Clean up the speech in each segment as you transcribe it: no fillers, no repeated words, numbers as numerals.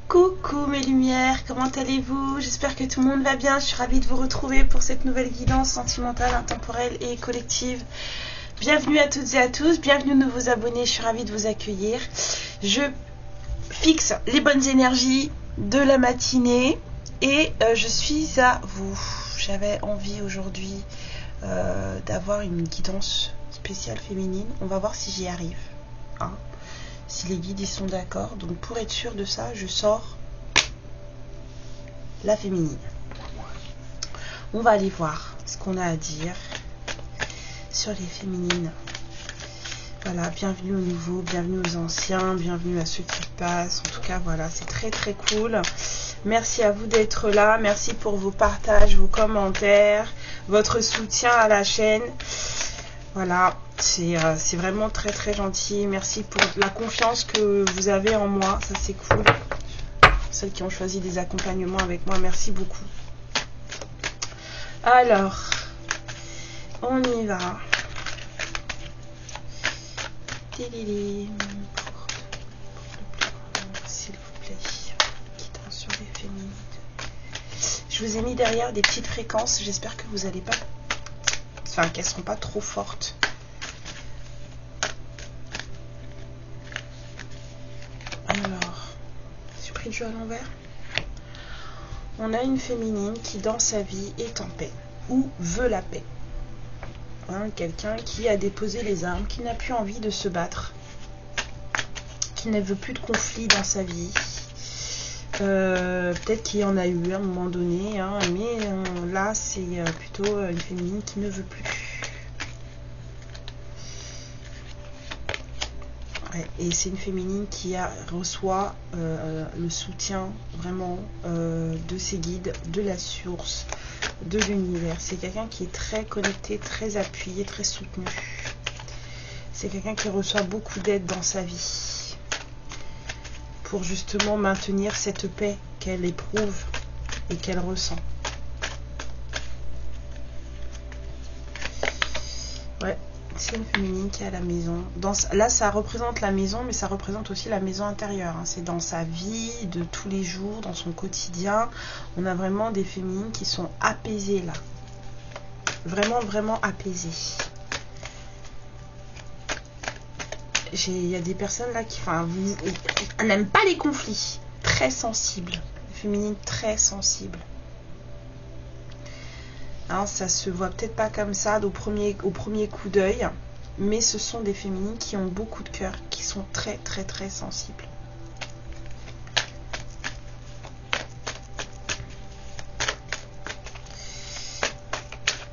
Coucou mes lumières, comment allez-vous? J'espère que tout le monde va bien. Je suis ravie de vous retrouver pour cette nouvelle guidance sentimentale, intemporelle et collective. Bienvenue à toutes et à tous, bienvenue nouveaux abonnés, je suis ravie de vous accueillir. Je fixe les bonnes énergies de la matinée et je suis à vous. J'avais envie aujourd'hui d'avoir une guidance spéciale féminine. On va voir si j'y arrive. Hein, si les guides y sont d'accord. Donc pour être sûr de ça, je sors la féminine. On va aller voir ce qu'on a à dire sur les féminines. Voilà, bienvenue aux nouveaux, bienvenue aux anciens, bienvenue à ceux qui passent. En tout cas, voilà, c'est très très cool. Merci à vous d'être là. Merci pour vos partages, vos commentaires, votre soutien à la chaîne. Voilà, c'est vraiment très très gentil. Merci pour la confiance que vous avez en moi. Ça, c'est cool. Celles qui ont choisi des accompagnements avec moi, merci beaucoup. Alors, on y va. S'il vous plaît, guidance sur les féminines. Je vous ai mis derrière des petites fréquences. J'espère que vous n'allez pas, enfin qu'elles ne seront pas trop fortes. Alors, j'ai pris le jeu à l'envers. On a une féminine qui dans sa vie est en paix ou veut la paix. Hein, quelqu'un qui a déposé les armes, qui n'a plus envie de se battre, qui ne veut plus de conflit dans sa vie. Peut-être qu'il y en a eu à un moment donné, hein, mais là c'est plutôt une féminine qui ne veut plus. Ouais, et c'est une féminine qui reçoit le soutien vraiment de ses guides, de la source, de l'univers. C'est quelqu'un qui est très connecté, très appuyé, très soutenu. C'est quelqu'un qui reçoit beaucoup d'aide dans sa vie pour justement maintenir cette paix qu'elle éprouve et qu'elle ressent. Ouais, c'est une féminine qui est à la maison. Là, ça représente la maison, mais ça représente aussi la maison intérieure. Hein. C'est dans sa vie de tous les jours, dans son quotidien. On a vraiment des féminines qui sont apaisées là. Vraiment, vraiment apaisées. Il y a des personnes là qui n'aiment pas les conflits. Très sensibles. Des féminines très sensibles. Hein, ça se voit peut-être pas comme ça au premier coup d'œil, mais ce sont des féminines qui ont beaucoup de cœur, qui sont très très très sensibles.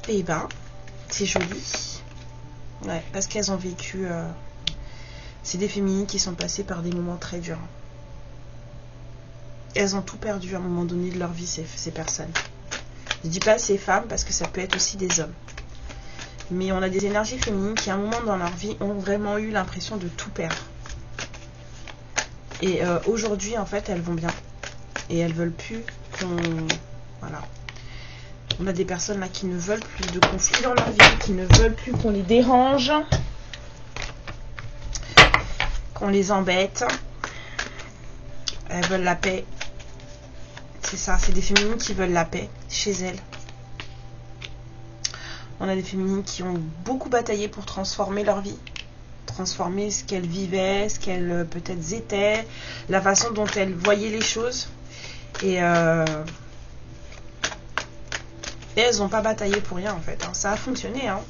Et ben, c'est joli. Ouais, parce qu'elles ont vécu... c'est des féminines qui sont passées par des moments très durs. Elles ont tout perdu à un moment donné de leur vie, ces personnes. Je ne dis pas ces femmes parce que ça peut être aussi des hommes. Mais on a des énergies féminines qui à un moment dans leur vie ont vraiment eu l'impression de tout perdre. Et aujourd'hui en fait elles vont bien. Et elles veulent plus qu'on... Voilà. On a des personnes là qui ne veulent plus de conflits dans leur vie, qui ne veulent plus qu'on les dérange, qu'on les embête. Elles veulent la paix. C'est ça, c'est des féminines qui veulent la paix chez elles. On a des féminines qui ont beaucoup bataillé pour transformer leur vie, transformer ce qu'elles vivaient, ce qu'elles peut-être étaient, la façon dont elles voyaient les choses. Et elles n'ont pas bataillé pour rien en fait. Hein. Ça a fonctionné. Hein.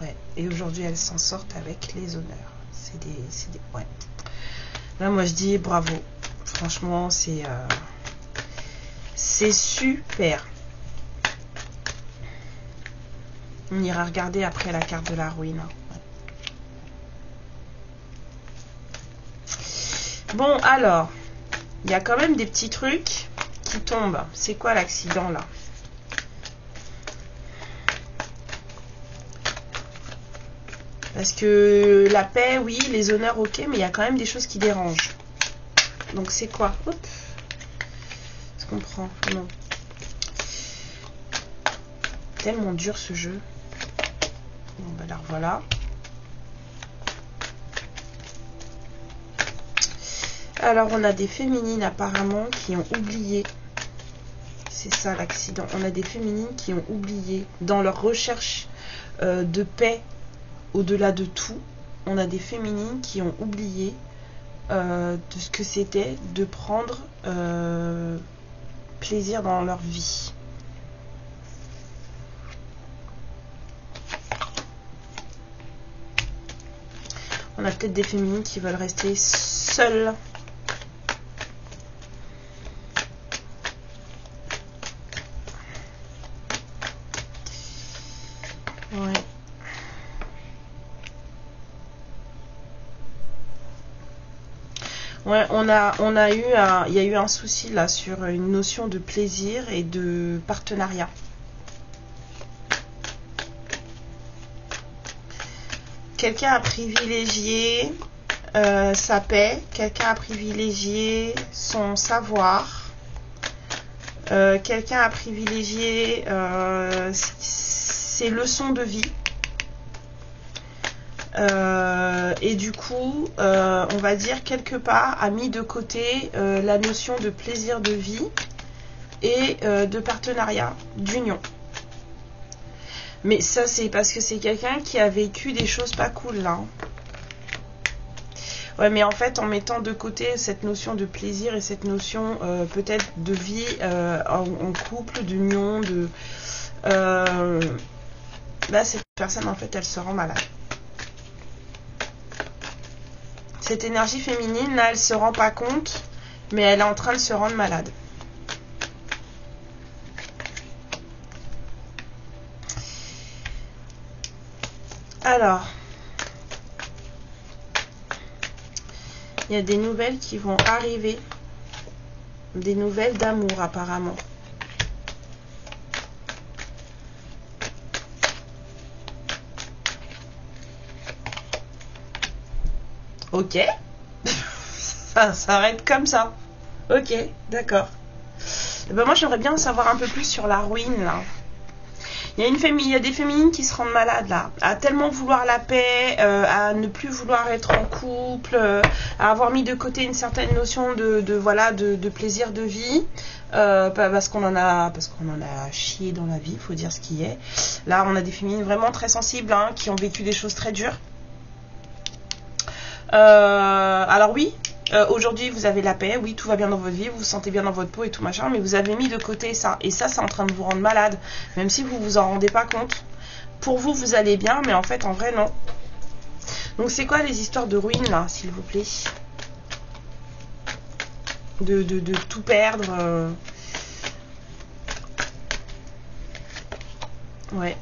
Ouais. Et aujourd'hui elles s'en sortent avec les honneurs. Ouais. Là moi je dis bravo. Franchement c'est super. On ira regarder après la carte de la ruine. Bon alors, il y a quand même des petits trucs qui tombent. C'est quoi l'accident là? Parce que la paix, oui, les honneurs, ok, mais il y a quand même des choses qui dérangent. Donc c'est quoi? Hop. Je comprends. Non. tellement dur ce jeu. Bon, bah alors voilà. Alors on a des féminines apparemment qui ont oublié. C'est ça l'accident. On a des féminines qui ont oublié dans leur recherche de paix au-delà de tout. On a des féminines qui ont oublié de ce que c'était de prendre plaisir dans leur vie. On a peut-être des féminines qui veulent rester seules. Ouais. Ouais, il y a eu un souci là sur une notion de plaisir et de partenariat. Quelqu'un a privilégié sa paix, quelqu'un a privilégié son savoir, quelqu'un a privilégié ses leçons de vie. Et du coup, on va dire quelque part, a mis de côté la notion de plaisir de vie et de partenariat, d'union. Mais ça, c'est parce que c'est quelqu'un qui a vécu des choses pas cool, là. Ouais, mais en fait, en mettant de côté cette notion de plaisir et cette notion peut-être de vie en couple, d'union, là, cette personne, en fait, elle se rend malade. Cette énergie féminine, là, elle se rend pas compte, mais elle est en train de se rendre malade. Alors, il y a des nouvelles qui vont arriver, des nouvelles d'amour apparemment. Ok, ça s'arrête comme ça. Ok, d'accord. Ben moi j'aimerais bien en savoir un peu plus sur la ruine là. Il y a des féminines qui se rendent malades là, à tellement vouloir la paix, à ne plus vouloir être en couple, à avoir mis de côté une certaine notion de plaisir de vie, parce qu'on en a chié dans la vie, il faut dire ce qui est. Là, on a des féminines vraiment très sensibles, hein, qui ont vécu des choses très dures. Alors oui. Aujourd'hui vous avez la paix, oui, tout va bien dans votre vie, vous vous sentez bien dans votre peau et tout machin, mais vous avez mis de côté ça, et ça c'est en train de vous rendre malade, même si vous vous en rendez pas compte. Pour vous, vous allez bien, mais en fait en vrai non. Donc c'est quoi les histoires de ruines là, s'il vous plaît, de tout perdre, ouais.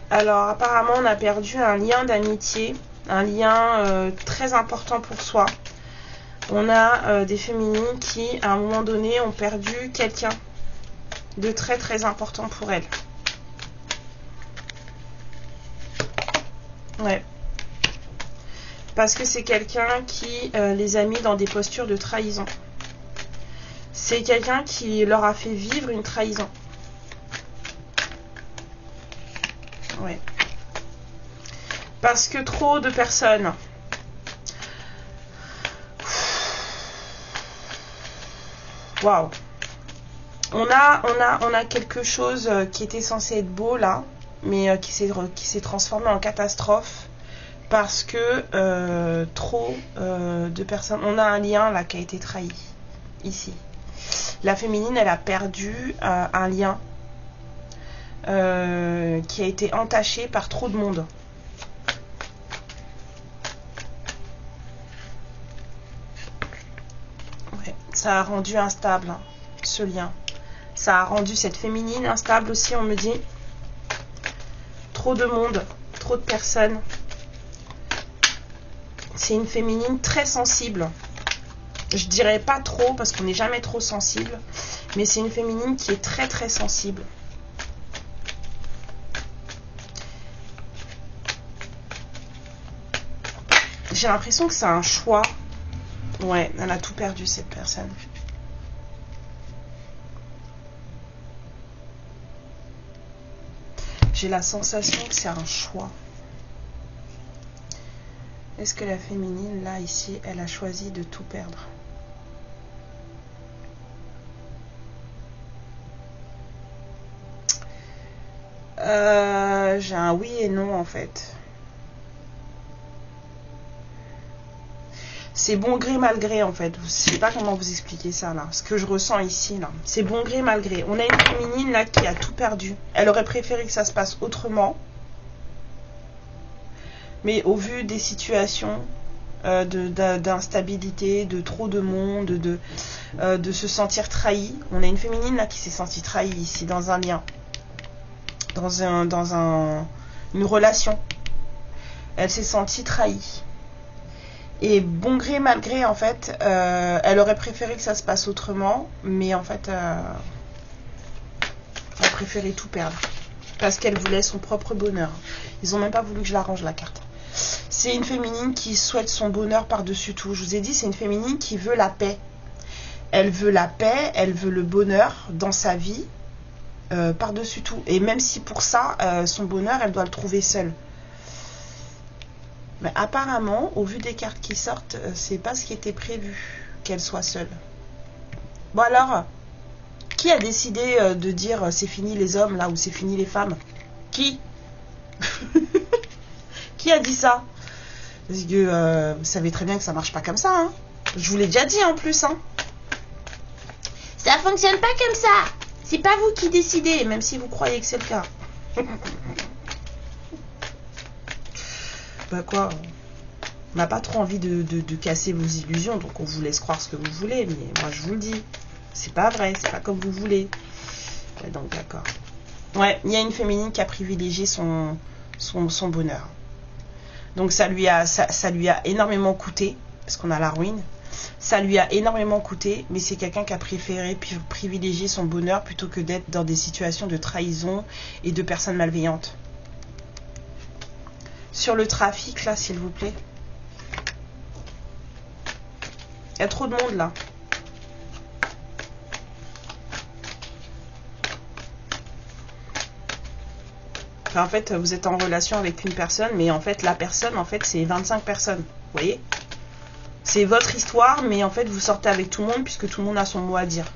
Alors apparemment on a perdu un lien d'amitié, un lien très important pour soi. On a des féminines qui, à un moment donné, ont perdu quelqu'un de très très important pour elles. Ouais. Parce que c'est quelqu'un qui les a mis dans des postures de trahison. C'est quelqu'un qui leur a fait vivre une trahison. Ouais. Parce que trop de personnes waouh, on a quelque chose qui était censé être beau là, mais qui s'est transformé en catastrophe parce que trop de personnes, on a un lien là qui a été trahi ici. La féminine, elle a perdu un lien qui a été entaché par trop de monde. Ça a rendu instable ce lien. Ça a rendu cette féminine instable aussi, on me dit. Trop de monde, trop de personnes. C'est une féminine très sensible. Je dirais pas trop parce qu'on n'est jamais trop sensible. Mais c'est une féminine qui est très très sensible. J'ai l'impression que c'est un choix. Ouais, elle a tout perdu cette personne. J'ai la sensation que c'est un choix. Est-ce que la féminine, là, ici, elle a choisi de tout perdre? J'ai un oui et non, en fait. C'est bon gré, mal gré, en fait. Je sais pas comment vous expliquer ça, là. Ce que je ressens ici, là. C'est bon gré, mal gré. On a une féminine, là, qui a tout perdu. Elle aurait préféré que ça se passe autrement. Mais au vu des situations d'instabilité, de trop de monde, de se sentir trahi, on a une féminine, là, qui s'est sentie trahie ici, dans un lien. Une relation. Elle s'est sentie trahie. Et bon gré, mal gré, en fait, elle aurait préféré que ça se passe autrement, mais en fait, elle a préféré tout perdre. Parce qu'elle voulait son propre bonheur. Ils n'ont même pas voulu que je la range, la carte. C'est une féminine qui souhaite son bonheur par-dessus tout. Je vous ai dit, c'est une féminine qui veut la paix. Elle veut la paix, elle veut le bonheur dans sa vie, par-dessus tout. Et même si pour ça, son bonheur, elle doit le trouver seule. Mais apparemment, au vu des cartes qui sortent, c'est pas ce qui était prévu, qu'elle soit seule. Bon alors, qui a décidé de dire c'est fini les hommes là ou c'est fini les femmes? Qui? Qui a dit ça? Parce que vous savez très bien que ça marche pas comme ça. Hein. Je vous l'ai déjà dit en plus. Hein. Ça fonctionne pas comme ça. C'est pas vous qui décidez, même si vous croyez que c'est le cas. Bah quoi, on n'a pas trop envie de casser vos illusions, donc on vous laisse croire ce que vous voulez, mais moi je vous le dis, c'est pas vrai, c'est pas comme vous voulez. Ouais, donc d'accord. Ouais, il y a une féminine qui a privilégié son bonheur. Donc ça lui a énormément coûté, parce qu'on a la ruine. Ça lui a énormément coûté, mais c'est quelqu'un qui a préféré privilégier son bonheur plutôt que d'être dans des situations de trahison et de personnes malveillantes. Sur le trafic, là, s'il vous plaît. Il y a trop de monde, là. Enfin, en fait, vous êtes en relation avec une personne, mais en fait, la personne, en fait, c'est 25 personnes. Vous voyez? C'est votre histoire, mais en fait, vous sortez avec tout le monde, puisque tout le monde a son mot à dire.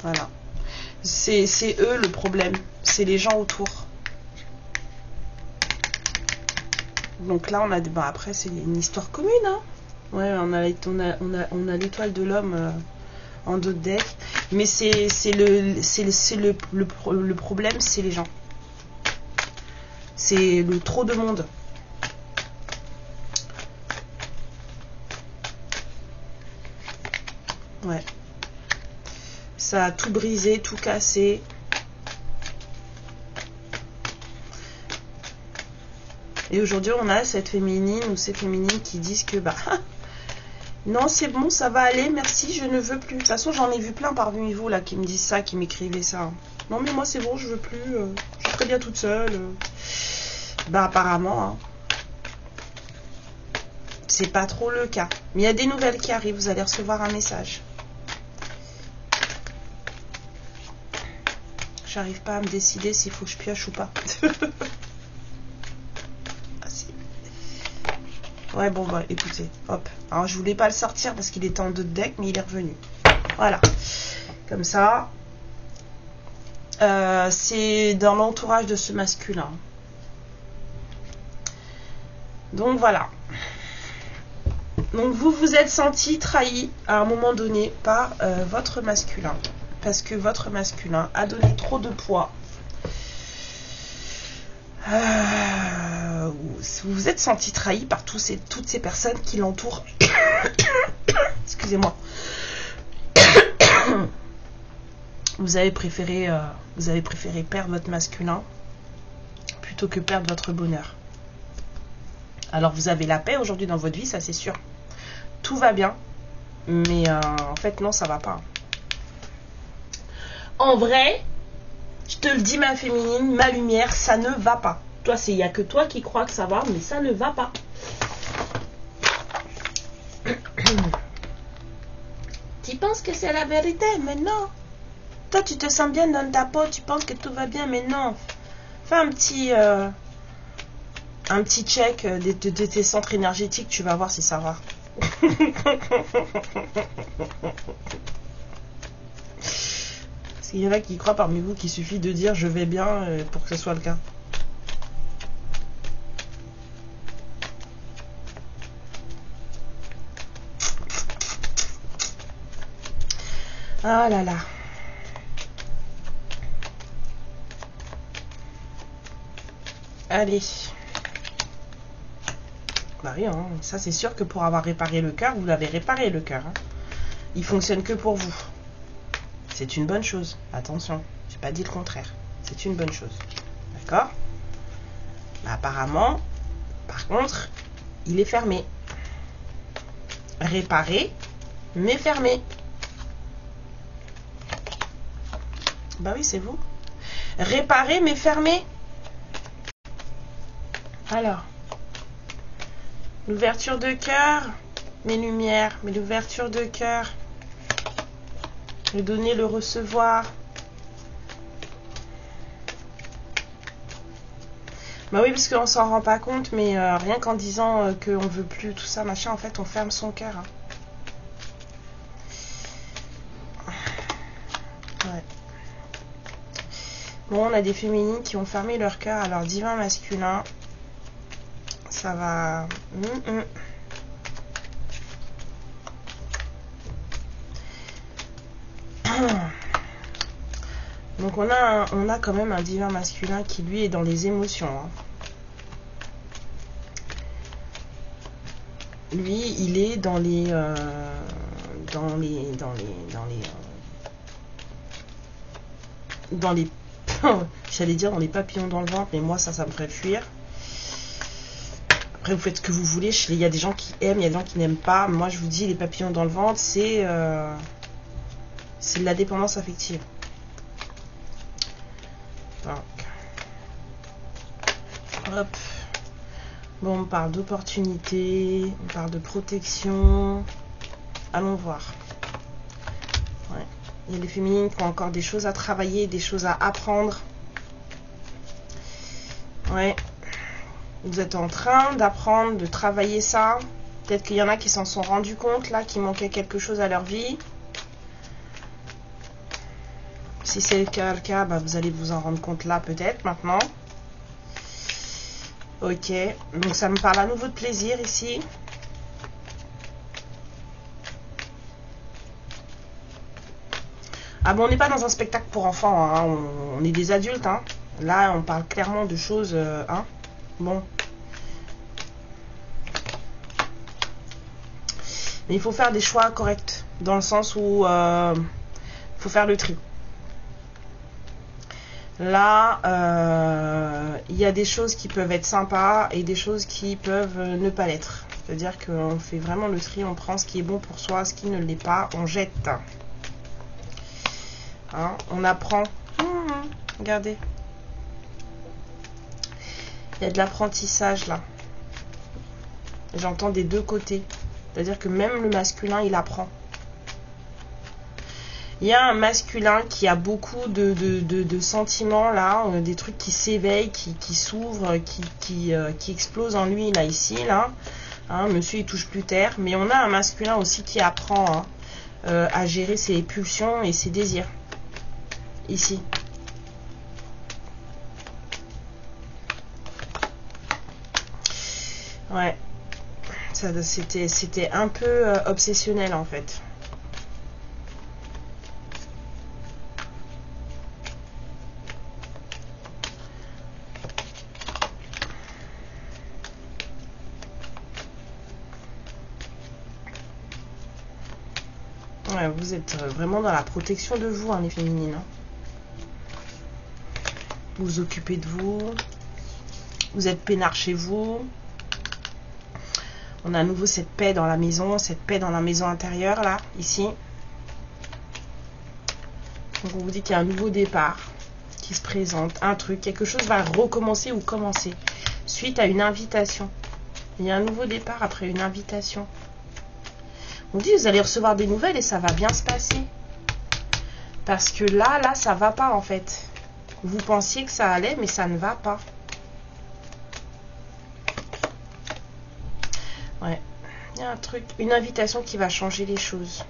Voilà. C'est eux le problème. C'est les gens autour. Donc là, on a... Bah, après, c'est une histoire commune. Hein. Ouais, on a l'étoile de l'homme en dos de deck. Mais le problème, c'est les gens. C'est le trop de monde. Ouais. Ça a tout brisé, tout cassé. Et aujourd'hui, on a cette féminine ou ces féminines qui disent que bah non, c'est bon, ça va aller, merci, je ne veux plus. De toute façon, j'en ai vu plein parmi vous là qui me disent ça, qui m'écrivaient ça. Non, mais moi c'est bon, je veux plus, je suis très bien toute seule. Bah apparemment, hein. C'est pas trop le cas. Mais il y a des nouvelles qui arrivent, vous allez recevoir un message. J'arrive pas à me décider s'il faut que je pioche ou pas. Ah, si. Ouais, bon, bah, écoutez, hop. Alors, je voulais pas le sortir parce qu'il était en dos de deck, mais il est revenu. Voilà. Comme ça. C'est dans l'entourage de ce masculin. Donc, voilà. Donc, vous vous êtes senti trahi à un moment donné par votre masculin. Parce que votre masculin a donné trop de poids. Vous vous êtes senti trahi par toutes ces personnes qui l'entourent. Excusez-moi. Vous avez préféré perdre votre masculin plutôt que perdre votre bonheur. Alors vous avez la paix aujourd'hui dans votre vie, ça c'est sûr. Tout va bien. Mais en fait non, ça va pas. En vrai, je te le dis ma féminine, ma lumière, ça ne va pas. Toi, il n'y a que toi qui crois que ça va, mais ça ne va pas. Tu penses que c'est la vérité, mais non. Toi, tu te sens bien dans ta peau, tu penses que tout va bien, mais non. Fais un petit check de tes centres énergétiques, tu vas voir si ça va. Parce qu'il y en a qui croient parmi vous qu'il suffit de dire je vais bien pour que ce soit le cas. Ah là là. Allez. Bah oui, hein. Ça c'est sûr que pour avoir réparé le cœur, vous l'avez réparé le cœur. Hein. Il fonctionne que pour vous. C'est une bonne chose. Attention, j'ai pas dit le contraire. C'est une bonne chose. D'accord? Bah, apparemment, par contre, il est fermé. Réparé, mais fermé. Bah oui, c'est vous. Réparé, mais fermé. Alors, l'ouverture de cœur, mes lumières, mais l'ouverture de cœur, le donner, le recevoir. Bah oui, parce qu'on s'en rend pas compte, mais rien qu'en disant qu'on veut plus tout ça, machin, en fait, on ferme son cœur. Hein. Ouais. Bon, on a des féminines qui ont fermé leur cœur à leur divin masculin. Ça va... Donc on a quand même un divin masculin qui lui est dans les émotions. Hein. Lui, il est dans les j'allais dire dans les papillons dans le ventre, mais moi ça me ferait fuir. Après vous faites ce que vous voulez, il y a des gens qui aiment, il y a des gens qui n'aiment pas. Moi je vous dis, les papillons dans le ventre, c'est de la dépendance affective. Donc, hop. Bon, on parle d'opportunité, on parle de protection. Allons voir. Ouais. Il y a des féminines qui ont encore des choses à travailler, des choses à apprendre. Ouais. Vous êtes en train d'apprendre, de travailler ça. Peut-être qu'il y en a qui s'en sont rendus compte, là, qu'il manquait quelque chose à leur vie. Si c'est le cas, bah, vous allez vous en rendre compte là, peut-être, maintenant. Ok. Donc, ça me parle à nouveau de plaisir, ici. Ah bon, on n'est pas dans un spectacle pour enfants, hein. On est des adultes, hein. Là, on parle clairement de choses, hein. Bon. Mais il faut faire des choix corrects, dans le sens où il faut faire le tri. Là, il y a des choses qui peuvent être sympas et des choses qui peuvent ne pas l'être. C'est-à-dire qu'on fait vraiment le tri, on prend ce qui est bon pour soi, ce qui ne l'est pas, on jette. Hein, on apprend. Regardez. Il y a de l'apprentissage là. J'entends des deux côtés. C'est-à-dire que même le masculin, il apprend. Il y a un masculin qui a beaucoup de sentiments là, des trucs qui s'éveillent, qui s'ouvrent, qui explosent en lui là, ici, là. Hein, monsieur, il touche plus terre. Mais on a un masculin aussi qui apprend à gérer ses pulsions et ses désirs. Ici. Ouais. C'était un peu obsessionnel en fait. Ouais, vous êtes vraiment dans la protection de vous, hein, les féminines. Hein. Vous vous occupez de vous. Vous êtes peinard chez vous. On a à nouveau cette paix dans la maison intérieure, là, ici. Donc on vous dit qu'il y a un nouveau départ qui se présente, un truc, quelque chose va recommencer ou commencer, suite à une invitation. Il y a un nouveau départ après une invitation. On dit, vous allez recevoir des nouvelles et ça va bien se passer. Parce que là, ça va pas en fait. Vous pensiez que ça allait, mais ça ne va pas. Ouais. Il y a un truc, une invitation qui va changer les choses.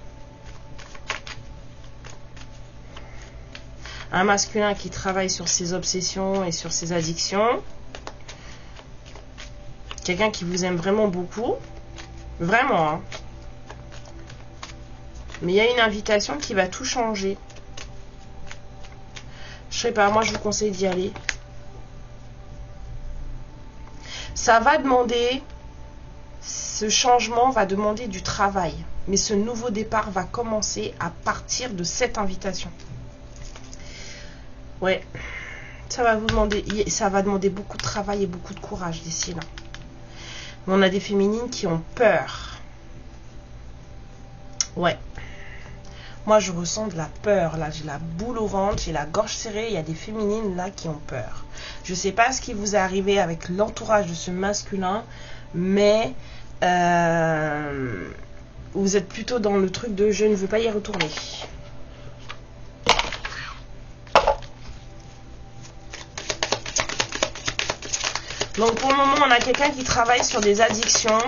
Un masculin qui travaille sur ses obsessions et sur ses addictions. Quelqu'un qui vous aime vraiment beaucoup. Vraiment, hein. Mais il y a une invitation qui va tout changer. Je sais pas, moi je vous conseille d'y aller. Ça va demander, ce changement va demander du travail. Mais ce nouveau départ va commencer à partir de cette invitation. Ouais, ça va demander beaucoup de travail et beaucoup de courage d'ici là. Mais on a des féminines qui ont peur. Ouais. Moi, je ressens de la peur. Là, j'ai la boule au ventre, j'ai la gorge serrée. Il y a des féminines là qui ont peur. Je ne sais pas ce qui vous est arrivé avec l'entourage de ce masculin, mais vous êtes plutôt dans le truc de je ne veux pas y retourner. Donc pour le moment, on a quelqu'un qui travaille sur des addictions.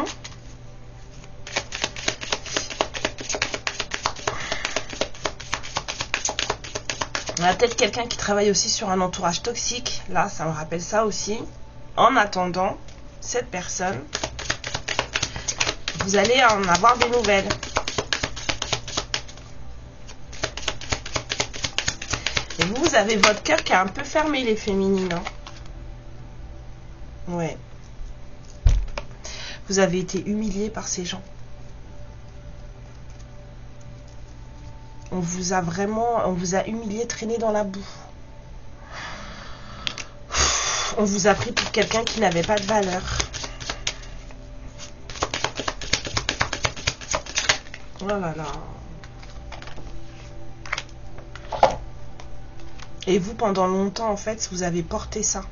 On a peut-être quelqu'un qui travaille aussi sur un entourage toxique. Là, ça me rappelle ça aussi. En attendant, cette personne, vous allez en avoir des nouvelles. Et vous avez votre cœur qui est un peu fermé, les féminines. Hein. Ouais. Vous avez été humilié par ces gens. On vous a humilié, traîné dans la boue. On vous a pris pour quelqu'un qui n'avait pas de valeur. Oh là là. Et vous, pendant longtemps, en fait, vous avez porté ça.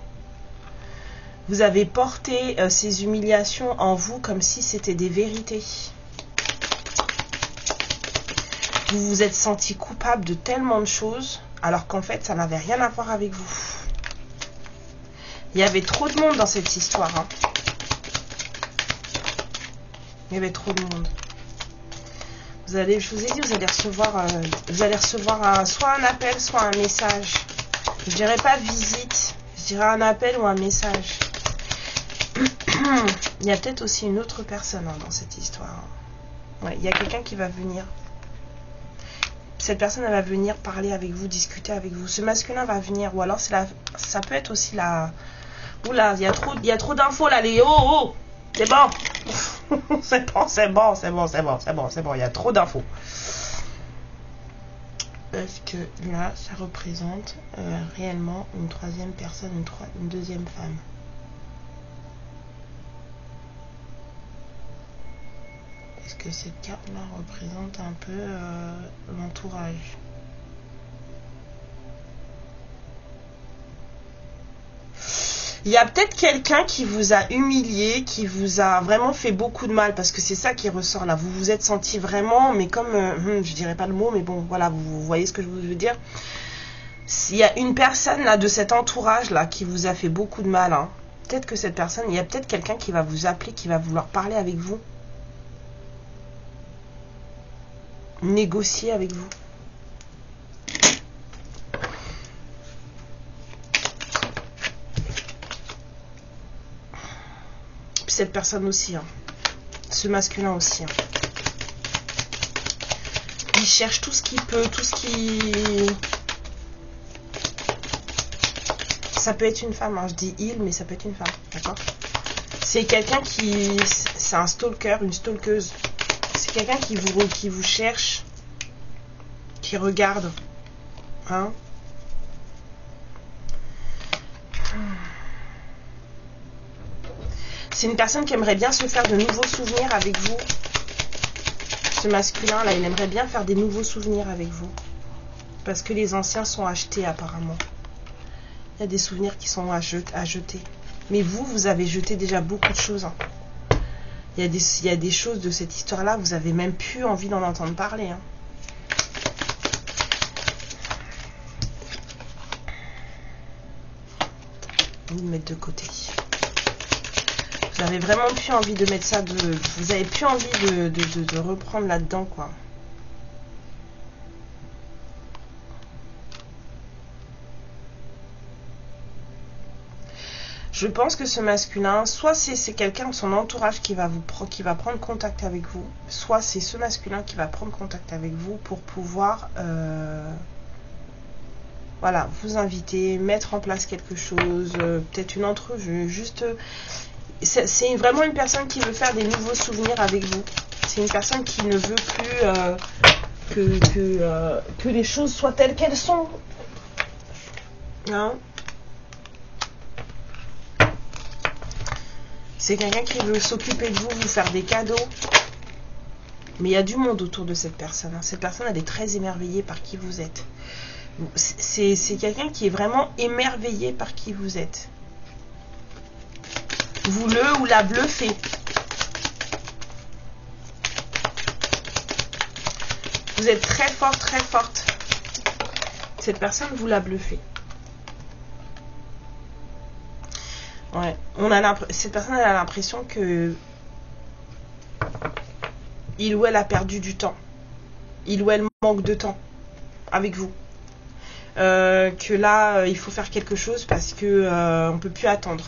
Vous avez porté ces humiliations en vous comme si c'était des vérités. Vous vous êtes senti coupable de tellement de choses, alors qu'en fait, ça n'avait rien à voir avec vous. Il y avait trop de monde dans cette histoire. Hein. Il y avait trop de monde. Je vous ai dit, vous allez recevoir soit un appel, soit un message. Je dirais pas visite, je dirais un appel ou un message. Il y a peut-être aussi une autre personne hein, dans cette histoire. Ouais, il y a quelqu'un qui va venir. Cette personne, elle va venir parler avec vous, discuter avec vous. Ce masculin va venir, ou alors ça peut être aussi la... Oula, il y a trop d'infos là, les... Oh, c'est bon. c'est bon, il y a trop d'infos. Parce que là, ça représente réellement une troisième personne, une deuxième femme. Parce que cette carte-là représente un peu l'entourage. Il y a peut-être quelqu'un qui vous a humilié, qui vous a vraiment fait beaucoup de mal, parce que c'est ça qui ressort là. Vous vous êtes senti vraiment, mais comme, je dirais pas le mot, mais bon, voilà, vous voyez ce que je veux dire. Il y a une personne là de cet entourage là qui vous a fait beaucoup de mal. Hein. Peut-être que cette personne, il y a peut-être quelqu'un qui va vous appeler, qui va vouloir parler avec vous. Négocier avec vous. Puis cette personne aussi, hein. Ce masculin aussi. Hein. Il cherche tout ce qu'il peut, tout ce qui... Ça peut être une femme, hein. Je dis il, mais ça peut être une femme, d'accord? C'est quelqu'un qui... C'est un stalker, une stalkeuse. C'est quelqu'un qui vous cherche, qui regarde, hein. C'est une personne qui aimerait bien se faire de nouveaux souvenirs avec vous. Ce masculin là, il aimerait bien faire des nouveaux souvenirs avec vous. Parce que les anciens sont achetés apparemment. Il y a des souvenirs qui sont à jeter. Mais vous avez jeté déjà beaucoup de choses, hein. Il y a des choses de cette histoire-là, vous avez même plus envie d'en entendre parler. Hein. ou de mettre de côté. Vous avez vraiment plus envie de mettre ça, vous avez plus envie de reprendre là-dedans, quoi. Je pense que ce masculin, soit c'est quelqu'un de son entourage qui va prendre contact avec vous, soit c'est ce masculin qui va prendre contact avec vous pour pouvoir voilà, vous inviter, mettre en place quelque chose, peut-être une entrevue, juste... C'est vraiment une personne qui veut faire des nouveaux souvenirs avec vous. C'est une personne qui ne veut plus que les choses soient telles qu'elles sont. Hein? C'est quelqu'un qui veut s'occuper de vous, vous faire des cadeaux. Mais il y a du monde autour de cette personne. Hein. Cette personne, elle est très émerveillée par qui vous êtes. C'est quelqu'un qui est vraiment émerveillé par qui vous êtes. Vous le ou la bluffez. Vous êtes très fort, très forte. Cette personne, vous la bluffez. Ouais, cette personne elle a l'impression que il ou elle a perdu du temps. Il ou elle manque de temps avec vous. Que là, il faut faire quelque chose parce que on peut plus attendre.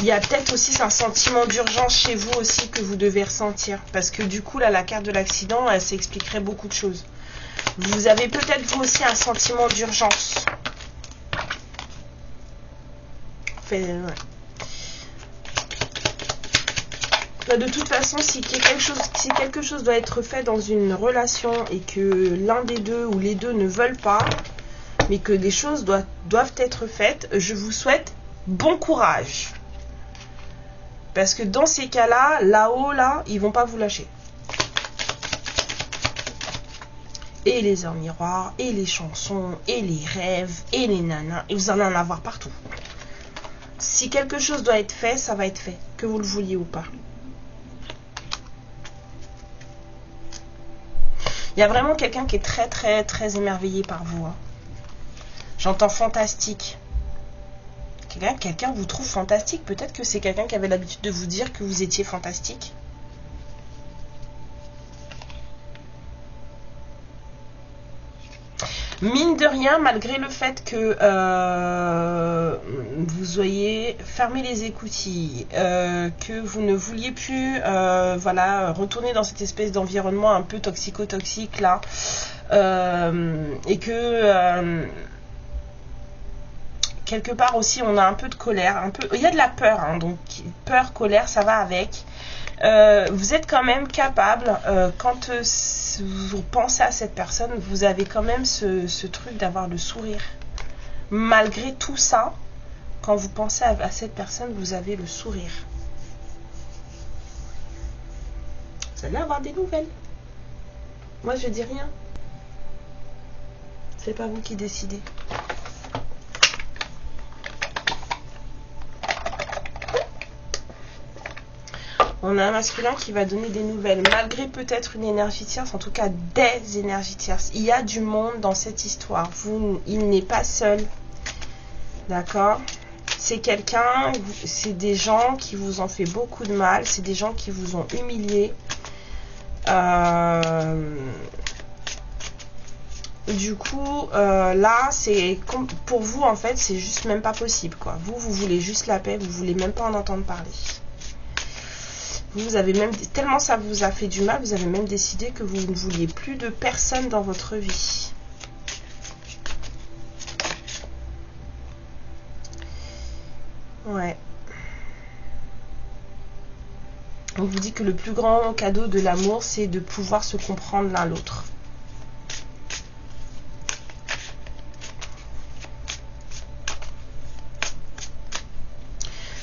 Il y a peut-être aussi un sentiment d'urgence chez vous aussi que vous devez ressentir. Parce que du coup, là, la carte de l'accident, elle s'expliquerait beaucoup de choses. Vous avez peut-être vous aussi un sentiment d'urgence. Ouais. Là, de toute façon, si quelque chose doit être fait dans une relation et que l'un des deux ou les deux ne veulent pas, mais que des choses doivent être faites, je vous souhaite bon courage. Parce que dans ces cas-là, là-haut, là, ils vont pas vous lâcher. Et les heures miroirs, et les chansons, et les rêves, et les nanas, et vous allez en avoir partout. Si quelque chose doit être fait, ça va être fait, que vous le vouliez ou pas. Il y a vraiment quelqu'un qui est très très très émerveillé par vous. Hein. J'entends fantastique. Quelqu'un vous trouve fantastique. Peut-être que c'est quelqu'un qui avait l'habitude de vous dire que vous étiez fantastique. Mine de rien, malgré le fait que vous ayez fermé les écoutilles, que vous ne vouliez plus voilà, retourner dans cette espèce d'environnement un peu toxico-toxique là, et que quelque part aussi on a un peu de colère, il y a de la peur, hein, donc peur, colère, ça va avec. Vous êtes quand même capable, quand vous pensez à cette personne, vous avez quand même ce truc d'avoir le sourire. Malgré tout ça, quand vous pensez à cette personne, vous avez le sourire. Vous allez avoir des nouvelles. Moi, je dis rien. C'est pas vous qui décidez. On a un masculin qui va donner des nouvelles, malgré peut-être une énergie tierce, en tout cas des énergies tierces. Il y a du monde dans cette histoire. Il n'est pas seul. D'accord? C'est quelqu'un, c'est des gens qui vous ont fait beaucoup de mal, c'est des gens qui vous ont humilié. Du coup, là, c'est pour vous, en fait, c'est juste même pas possible, quoi. Vous voulez juste la paix, vous voulez même pas en entendre parler. Vous avez même, tellement ça vous a fait du mal, vous avez même décidé que vous ne vouliez plus de personne dans votre vie. Ouais. On vous dit que le plus grand cadeau de l'amour, c'est de pouvoir se comprendre l'un l'autre.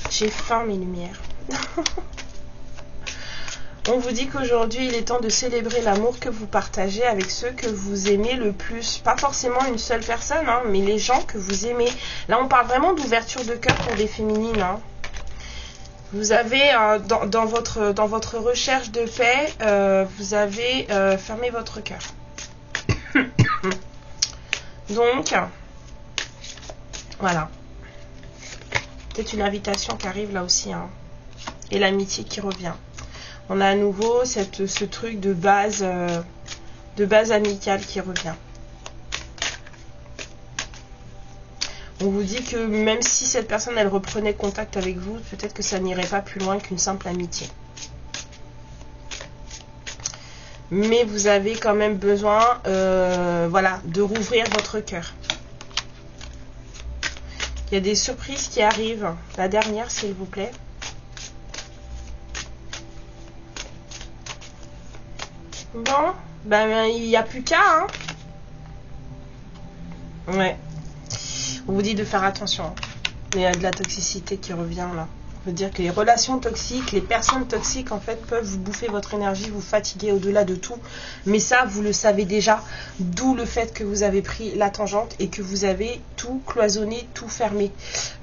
J'ai faim, mes lumières. On vous dit qu'aujourd'hui, il est temps de célébrer l'amour que vous partagez avec ceux que vous aimez le plus. Pas forcément une seule personne, hein, mais les gens que vous aimez. Là, on parle vraiment d'ouverture de cœur pour des féminines. Hein. Vous avez, dans votre recherche de paix, vous avez fermé votre cœur. Donc, Voilà. Peut-être une invitation qui arrive là aussi. Hein. Et l'amitié qui revient. On a à nouveau ce truc de base amicale qui revient. On vous dit que même si cette personne, elle reprenait contact avec vous, peut-être que ça n'irait pas plus loin qu'une simple amitié. Mais vous avez quand même besoin voilà, de rouvrir votre cœur. Il y a des surprises qui arrivent. La dernière, s'il vous plaît. Bon, ben il n'y a plus qu'à. Hein. Ouais. On vous dit de faire attention. Il y a de la toxicité qui revient là. On veut dire que les relations toxiques, les personnes toxiques en fait peuvent vous bouffer votre énergie, vous fatiguer au-delà de tout. Mais ça, vous le savez déjà. D'où le fait que vous avez pris la tangente et que vous avez tout cloisonné, tout fermé.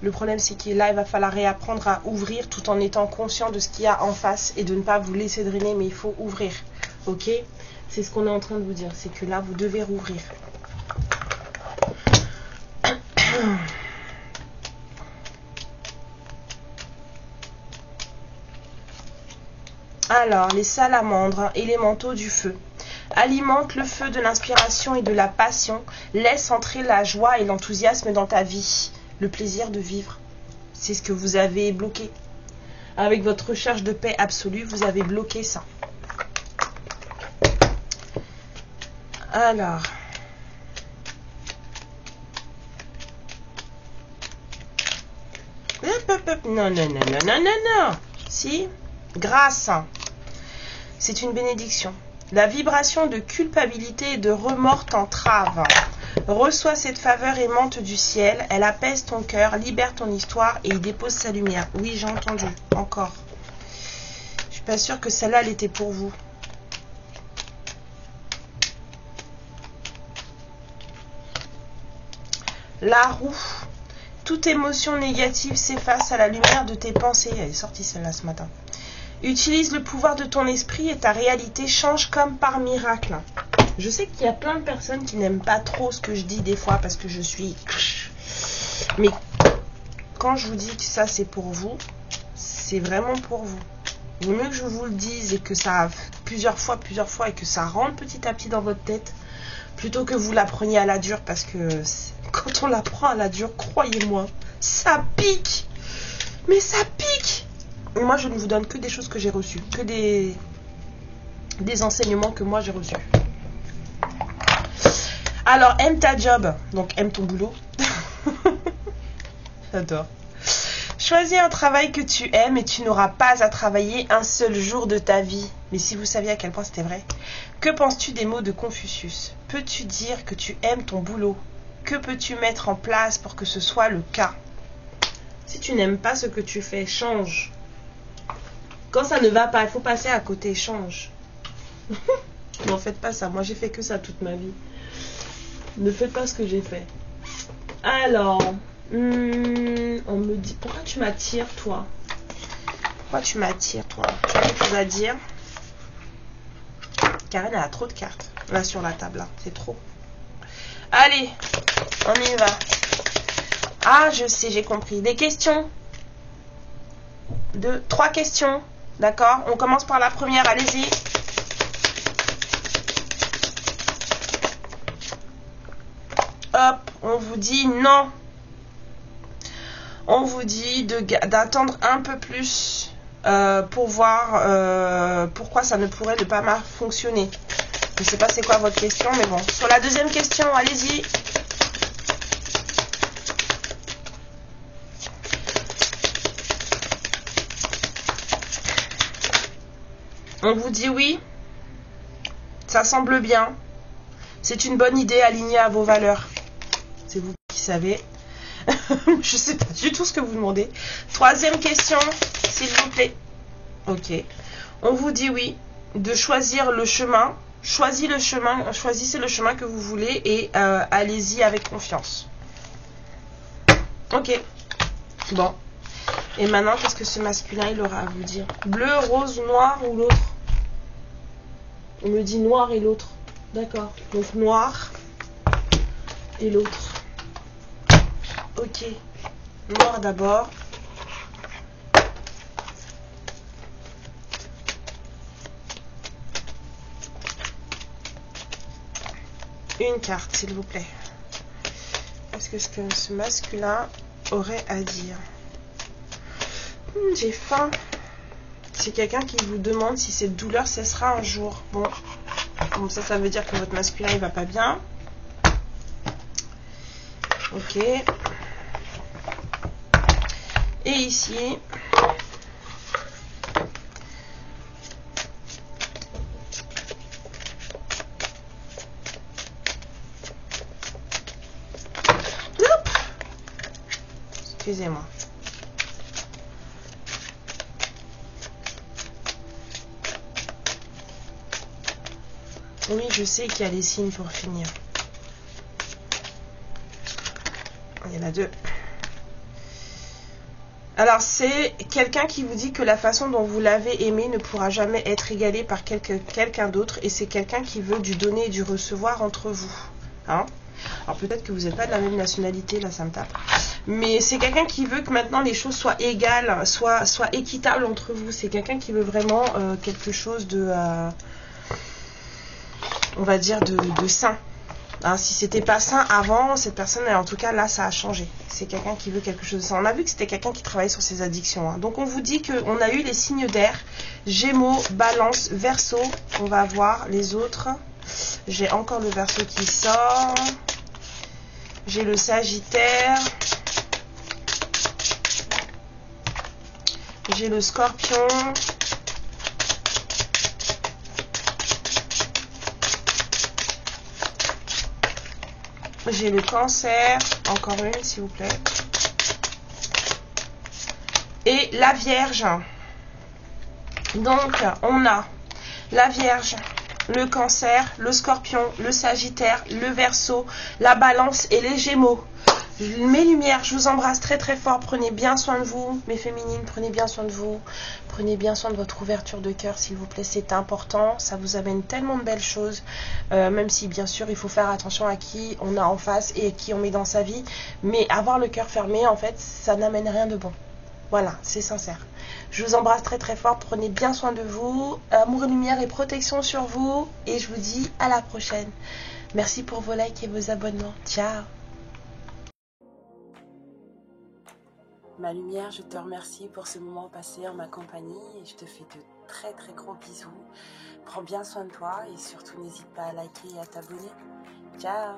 Le problème, c'est que là, il va falloir réapprendre à ouvrir tout en étant conscient de ce qu'il y a en face et de ne pas vous laisser drainer, mais il faut ouvrir. Ok? C'est ce qu'on est en train de vous dire. C'est que là, vous devez rouvrir. Alors, les salamandres, élémentaux du feu, alimentent le feu de l'inspiration et de la passion, laisse entrer la joie et l'enthousiasme dans ta vie, le plaisir de vivre. C'est ce que vous avez bloqué. Avec votre recherche de paix absolue, vous avez bloqué ça. Alors... Non, non, non, non, non, non, non. Si, grâce. C'est une bénédiction. La vibration de culpabilité et de remords t'entrave. Reçois cette faveur aimante du ciel. Elle apaise ton cœur, libère ton histoire et y dépose sa lumière. Oui, j'ai entendu. Encore. Je suis pas sûre que celle-là, elle était pour vous. La roue. Toute émotion négative s'efface à la lumière de tes pensées. Elle est sortie celle-là ce matin. Utilise le pouvoir de ton esprit et ta réalité change comme par miracle. Je sais qu'il y a plein de personnes qui n'aiment pas trop ce que je dis des fois parce que je suis... Mais quand je vous dis que ça c'est pour vous, c'est vraiment pour vous. Il vaut mieux que je vous le dise et que ça plusieurs fois et que ça rentre petit à petit dans votre tête plutôt que vous la preniez à la dure parce que... Quand on la prend à la dure, croyez-moi, ça pique. Mais ça pique. Et moi, je ne vous donne que des choses que j'ai reçues. Que des enseignements que moi, j'ai reçus. Alors, aime ta job. Donc, aime ton boulot. J'adore. Choisis un travail que tu aimes et tu n'auras pas à travailler un seul jour de ta vie. Mais si vous saviez à quel point c'était vrai. Que penses-tu des mots de Confucius? Peux-tu dire que tu aimes ton boulot? Que peux-tu mettre en place pour que ce soit le cas? Si tu n'aimes pas ce que tu fais, change. Quand ça ne va pas, il faut passer à côté, change. N'en faites pas ça. Moi, j'ai fait que ça toute ma vie. Ne faites pas ce que j'ai fait. Alors, on me dit... Pourquoi tu m'attires, toi? Pourquoi tu m'attires, toi? Tu as quelque chose à dire? Karen, elle a trop de cartes. Là, sur la table, là. C'est trop. Allez, on y va. Ah, je sais, j'ai compris. Des questions? 3 questions. D'accord? On commence par la première, allez-y. Hop, on vous dit non. On vous dit d'attendre un peu plus pour voir pourquoi ça ne pourrait ne pas fonctionner. Je ne sais pas c'est quoi votre question, mais bon. Sur la deuxième question, allez-y. On vous dit oui. Ça semble bien. C'est une bonne idée alignée à vos valeurs. C'est vous qui savez. Je ne sais pas du tout ce que vous demandez. Troisième question, s'il vous plaît. Ok. On vous dit oui. De choisir le chemin. Choisissez le chemin que vous voulez et allez-y avec confiance. Ok. Bon. Et maintenant, qu'est-ce que ce masculin il aura à vous dire? Bleu, rose, noir ou l'autre? On me dit noir et l'autre. D'accord. Donc noir et l'autre. Ok, noir d'abord. Une carte, s'il vous plaît. Est-ce que ce masculin aurait à dire? J'ai faim. C'est quelqu'un qui vous demande si cette douleur cessera un jour. Bon, ça veut dire que votre masculin il va pas bien. Ok. Et ici, excusez-moi. Oui, je sais qu'il y a les signes pour finir. Il y en a deux. Alors, c'est quelqu'un qui vous dit que la façon dont vous l'avez aimé ne pourra jamais être égalée par quelqu'un d'autre. Et c'est quelqu'un qui veut du donner et du recevoir entre vous. Hein? Alors, peut-être que vous n'êtes pas de la même nationalité, là, ça me tape. Mais c'est quelqu'un qui veut que maintenant les choses soient égales, soient équitables entre vous. C'est quelqu'un qui veut vraiment quelque chose de... on va dire de sain. Hein, si c'était pas sain avant, cette personne, en tout cas là ça a changé. C'est quelqu'un qui veut quelque chose de sain. On a vu que c'était quelqu'un qui travaillait sur ses addictions. Hein. Donc on vous dit qu'on a eu les signes d'air, Gémeaux, Balance, Verseau. On va voir les autres. J'ai encore le Verseau qui sort. J'ai le Sagittaire. J'ai le Scorpion. J'ai le Cancer, encore une s'il vous plaît. Et la Vierge. Donc, on a la Vierge, le Cancer, le Scorpion, le Sagittaire, le Verseau, la Balance et les Gémeaux. Mes lumières, je vous embrasse très très fort. Prenez bien soin de vous, mes féminines, prenez bien soin de vous. Prenez bien soin de votre ouverture de cœur, s'il vous plaît, c'est important. Ça vous amène tellement de belles choses, même si bien sûr il faut faire attention à qui on a en face et qui on met dans sa vie. Mais avoir le cœur fermé, en fait, ça n'amène rien de bon. Voilà, c'est sincère. Je vous embrasse très très fort. Prenez bien soin de vous. Amour et lumière et protection sur vous. Et je vous dis à la prochaine. Merci pour vos likes et vos abonnements. Ciao. Ma lumière, je te remercie pour ce moment passé en ma compagnie et je te fais de très très gros bisous. Prends bien soin de toi et surtout n'hésite pas à liker et à t'abonner. Ciao!